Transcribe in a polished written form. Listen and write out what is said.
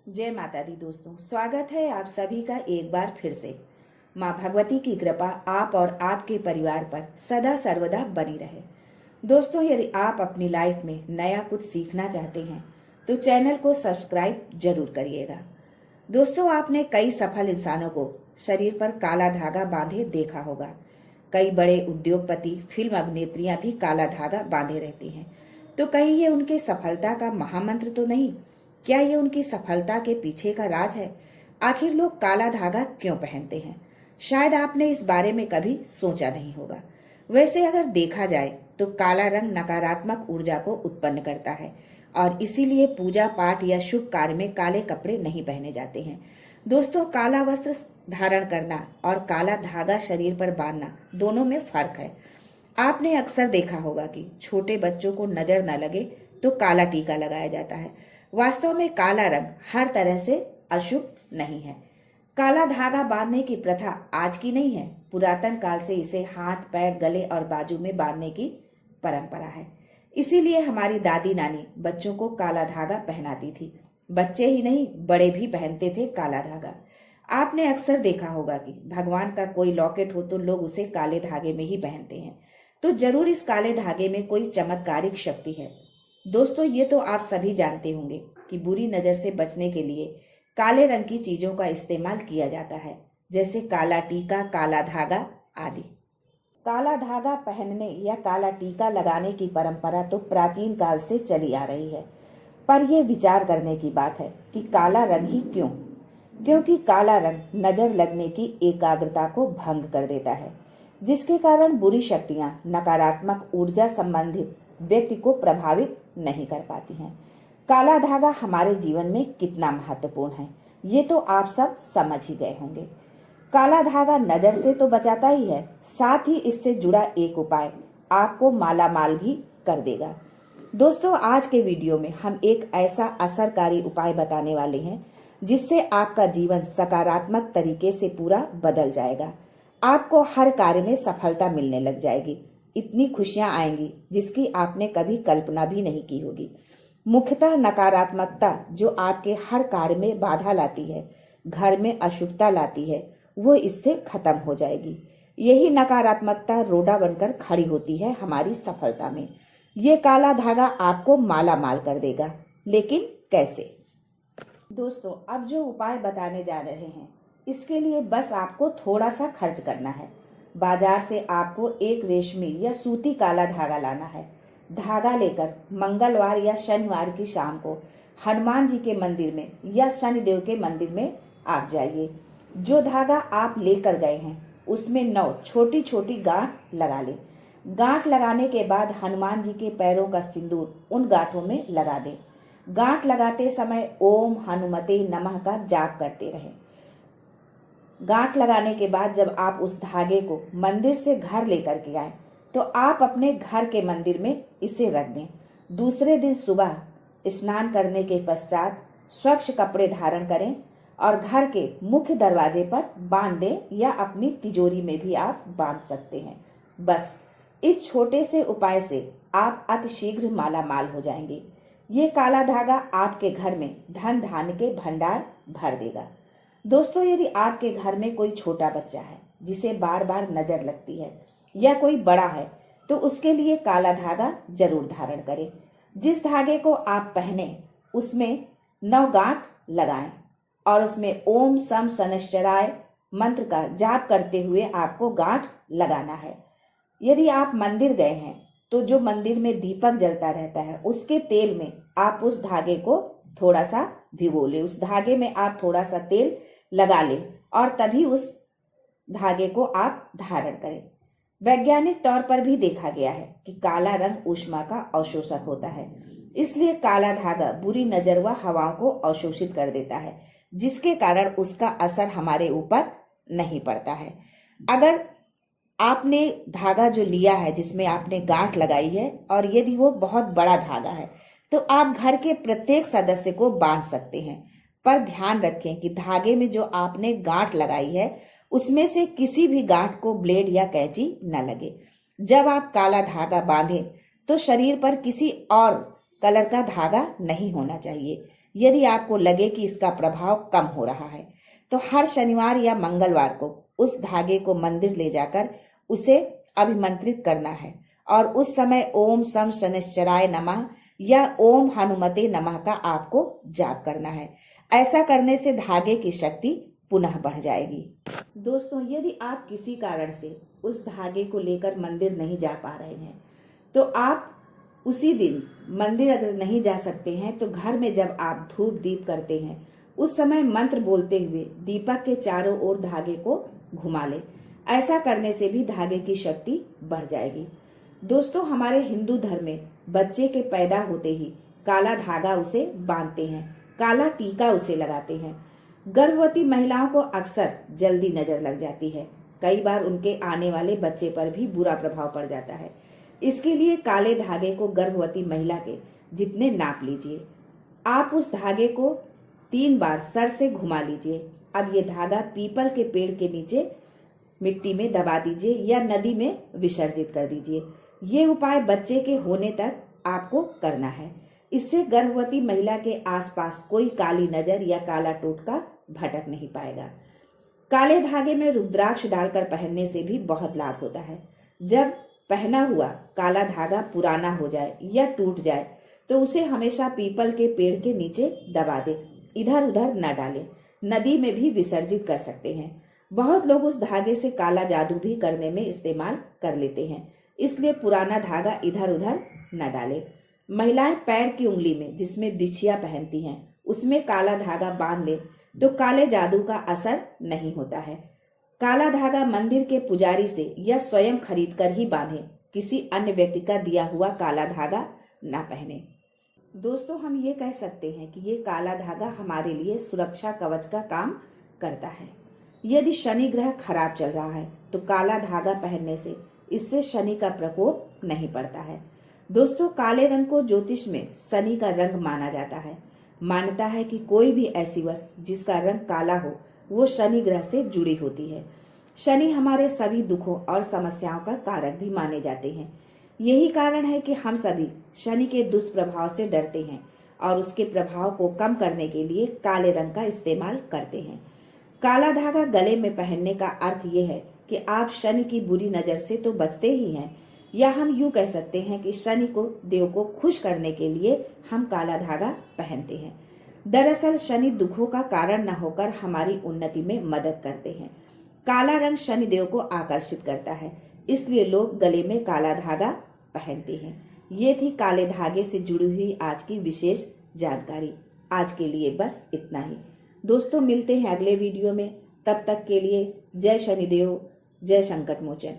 जय माता दी दोस्तों, स्वागत है आप सभी का एक बार फिर से। माँ भगवती की कृपा आप और आपके परिवार पर सदा सर्वदा बनी रहे। दोस्तों, यदि आप अपनी लाइफ में नया कुछ सीखना चाहते हैं तो चैनल को सब्सक्राइब जरूर करिएगा। दोस्तों, आपने कई सफल इंसानों को शरीर पर काला धागा बांधे देखा होगा। कई बड़े उद्योगपति, फिल्म अभिनेत्रियां भी काला धागा बांधे रहती हैं। तो कहीं ये उनके सफलता का महामंत्र तो नहीं? क्या ये उनकी सफलता के पीछे का राज है? आखिर लोग काला धागा क्यों पहनते हैं? शायद आपने इस बारे में कभी सोचा नहीं होगा। वैसे अगर देखा जाए तो काला रंग नकारात्मक ऊर्जा को उत्पन्न करता है और इसीलिए पूजा पाठ या शुभ कार्य में काले कपड़े नहीं पहने जाते हैं। दोस्तों, काला वस्त्र धारण करना और काला धागा शरीर पर बांधना दोनों में फर्क है। आपने अक्सर देखा होगा कि छोटे बच्चों को नजर न लगे तो काला टीका लगाया जाता है। वास्तव में काला रंग हर तरह से अशुभ नहीं है। काला धागा बांधने की प्रथा आज की नहीं है। पुरातन काल से इसे हाथ, पैर, गले और बाजू में बांधने की परंपरा है। इसीलिए हमारी दादी नानी बच्चों को काला धागा पहनाती थी। बच्चे ही नहीं, बड़े भी पहनते थे काला धागा। आपने अक्सर देखा होगा कि भगवान का कोई लॉकेट हो तो लोग उसे काले धागे में ही पहनते हैं। तो जरूर इस काले धागे में कोई चमत्कारिक शक्ति है। दोस्तों, ये तो आप सभी जानते होंगे कि बुरी नजर से बचने के लिए काले रंग की चीजों का इस्तेमाल किया जाता है, जैसे काला टीका, काला धागा आदि। काला धागा पहनने या काला टीका लगाने की परंपरा तो प्राचीन काल से चली आ रही है, पर यह विचार करने की बात है कि काला रंग ही क्यों? क्योंकि काला रंग नजर लगने की एकाग्रता को भंग कर देता है, जिसके कारण बुरी शक्तियां नकारात्मक ऊर्जा संबंधित व्यक्ति को प्रभावित नहीं कर पाती हैं। काला धागा हमारे जीवन में कितना महत्वपूर्ण है, ये तो आप सब समझ ही गए होंगे। काला धागा नजर से तो बचाता ही है, साथ ही इससे जुड़ा एक उपाय आपको मालामाल भी कर देगा। दोस्तों, आज के वीडियो में हम एक ऐसा असरकारी उपाय बताने वाले हैं जिससे आपका जीवन सकारात्मक तरीके से पूरा बदल जाएगा। आपको हर कार्य में सफलता मिलने लग जाएगी। इतनी खुशियां आएंगी जिसकी आपने कभी कल्पना भी नहीं की होगी। मुख्यतः नकारात्मकता जो आपके हर कार्य में बाधा लाती है, घर में अशुभता लाती है, वो इससे खत्म हो जाएगी। यही नकारात्मकता रोड़ा बनकर खड़ी होती है हमारी सफलता में। ये काला धागा आपको माला माल कर देगा। लेकिन कैसे? दोस्तों, अब जो उपाय बताने जा रहे हैं इसके लिए बस आपको थोड़ा सा खर्च करना है। बाजार से आपको एक रेशमी या सूती काला धागा लाना है। धागा लेकर मंगलवार या शनिवार की शाम को हनुमान जी के मंदिर में या शनिदेव के मंदिर में आप जाइए। जो धागा आप लेकर गए हैं उसमें 9 छोटी छोटी गांठ लगा लें। गांठ लगाने के बाद हनुमान जी के पैरों का सिंदूर उन गांठों में लगा दें। गांठ लगाते समय ओम हनुमते नमः का जाप करते रहें। गांठ लगाने के बाद जब आप उस धागे को मंदिर से घर लेकर के आए तो आप अपने घर के मंदिर में इसे रख दें। दूसरे दिन सुबह स्नान करने के पश्चात स्वच्छ कपड़े धारण करें और घर के मुख्य दरवाजे पर बांध दें या अपनी तिजोरी में भी आप बांध सकते हैं। बस इस छोटे से उपाय से आप अतिशीघ्र माला माल हो जाएंगे। ये काला धागा आपके घर में धन धान्य के भंडार भर देगा। दोस्तों, यदि आपके घर में कोई छोटा बच्चा है जिसे बार बार नजर लगती है या कोई बड़ा है तो उसके लिए काला धागा जरूर धारण करें। जिस धागे को आप पहने उसमें 9 गांठ लगाएं और उसमें ओम सम शनैश्चराय मंत्र का जाप करते हुए आपको गांठ लगाना है। यदि आप मंदिर गए हैं तो जो मंदिर में दीपक जलता रहता है उसके तेल में आप उस धागे को थोड़ा सा भिगो ले। उस धागे में आप थोड़ा सा तेल लगा लें और तभी उस धागे को आप धारण करें। वैज्ञानिक तौर पर भी देखा गया है कि काला रंग ऊष्मा का अवशोषक होता है, इसलिए काला धागा बुरी नजर व हवाओं को अवशोषित कर देता है, जिसके कारण उसका असर हमारे ऊपर नहीं पड़ता है। अगर आपने धागा जो लिया है जिसमें आपने गांठ लगाई है और यदि वो बहुत बड़ा धागा है तो आप घर के प्रत्येक सदस्य को बांध सकते हैं, पर ध्यान रखें कि धागे में जो आपने गांठ लगाई है उसमें से किसी भी गांठ को ब्लेड या कैंची न लगे। जब आप काला धागा बांधें तो शरीर पर किसी और कलर का धागा नहीं होना चाहिए। यदि आपको लगे कि इसका प्रभाव कम हो रहा है तो हर शनिवार या मंगलवार को उस धागे को मंदिर ले जाकर उसे अभिमंत्रित करना है और उस समय ओम सम शनिश्चराय नमः या ओम हनुमते नमः का आपको जाप करना है। ऐसा करने से धागे की शक्ति पुनः बढ़ जाएगी। दोस्तों, यदि आप किसी कारण से उस धागे को लेकर मंदिर नहीं जा पा रहे हैं तो आप उसी दिन मंदिर अगर नहीं जा सकते हैं तो घर में जब आप धूप दीप करते हैं उस समय मंत्र बोलते हुए दीपक के चारों ओर धागे को घुमा ले। ऐसा करने से भी धागे की शक्ति बढ़ जाएगी। दोस्तों, हमारे हिंदू धर्म में बच्चे के पैदा होते ही काला धागा उसे बांधते हैं, काला टीका उसे लगाते हैं। गर्भवती महिलाओं को अक्सर जल्दी नजर लग जाती है। कई बार उनके आने वाले बच्चे पर भी बुरा प्रभाव पड़ जाता है। इसके लिए काले धागे को गर्भवती महिला के जितने नाप लीजिए। आप उस धागे को 3 बार सर से घुमा लीजिए। अब ये धागा पीपल के पेड़ के नीचे मिट्टी में दबा दीजिए या नदी में विसर्जित कर दीजिए। ये उपाय बच्चे के होने तक आपको करना है। इससे गर्भवती महिला के आसपास कोई काली नजर या काला टोटका भटक नहीं पाएगा। काले धागे में रुद्राक्ष डालकर पहनने से भी बहुत लाभ होता है। जब पहना हुआ काला धागा पुराना हो जाए या टूट जाए तो उसे हमेशा पीपल के पेड़ के नीचे दबा दे, इधर उधर न डालें। नदी में भी विसर्जित कर सकते हैं। बहुत लोग उस धागे से काला जादू भी करने में इस्तेमाल कर लेते हैं, इसलिए पुराना धागा इधर उधर न डालें। महिलाएं पैर की उंगली में जिसमें बिछिया पहनती हैं उसमें काला धागा बांध ले तो काले जादू का असर नहीं होता है। काला धागा मंदिर के पुजारी से या स्वयं खरीद कर ही बांधें। किसी अन्य व्यक्ति का दिया हुआ काला धागा ना पहने। दोस्तों, हम ये कह सकते हैं कि ये काला धागा हमारे लिए सुरक्षा कवच का काम करता है। यदि शनि ग्रह खराब चल रहा है तो काला धागा पहनने से इससे शनि का प्रकोप नहीं पड़ता है। दोस्तों, काले रंग को ज्योतिष में शनि का रंग माना जाता है। मान्यता है कि कोई भी ऐसी वस्तु जिसका रंग काला हो वो शनि ग्रह से जुड़ी होती है। शनि हमारे सभी दुखों और समस्याओं का कारक भी माने जाते हैं। यही कारण है कि हम सभी शनि के दुष्प्रभाव से डरते हैं और उसके प्रभाव को कम करने के लिए काले रंग का इस्तेमाल करते हैं। काला धागा गले में पहनने का अर्थ ये है कि आप शनि की बुरी नजर से तो बचते ही हैं, या हम यूं कह सकते हैं कि शनि को देव को खुश करने के लिए हम काला धागा पहनते हैं। दरअसल शनि दुखों का कारण न होकर हमारी उन्नति में मदद करते हैं। काला रंग शनि देव को आकर्षित करता है, इसलिए लोग गले में काला धागा पहनते हैं। ये थी काले धागे से जुड़ी हुई आज की विशेष जानकारी। आज के लिए बस इतना ही। दोस्तों, मिलते हैं अगले वीडियो में। तब तक के लिए जय शनिदेव, जय संकट मोचन।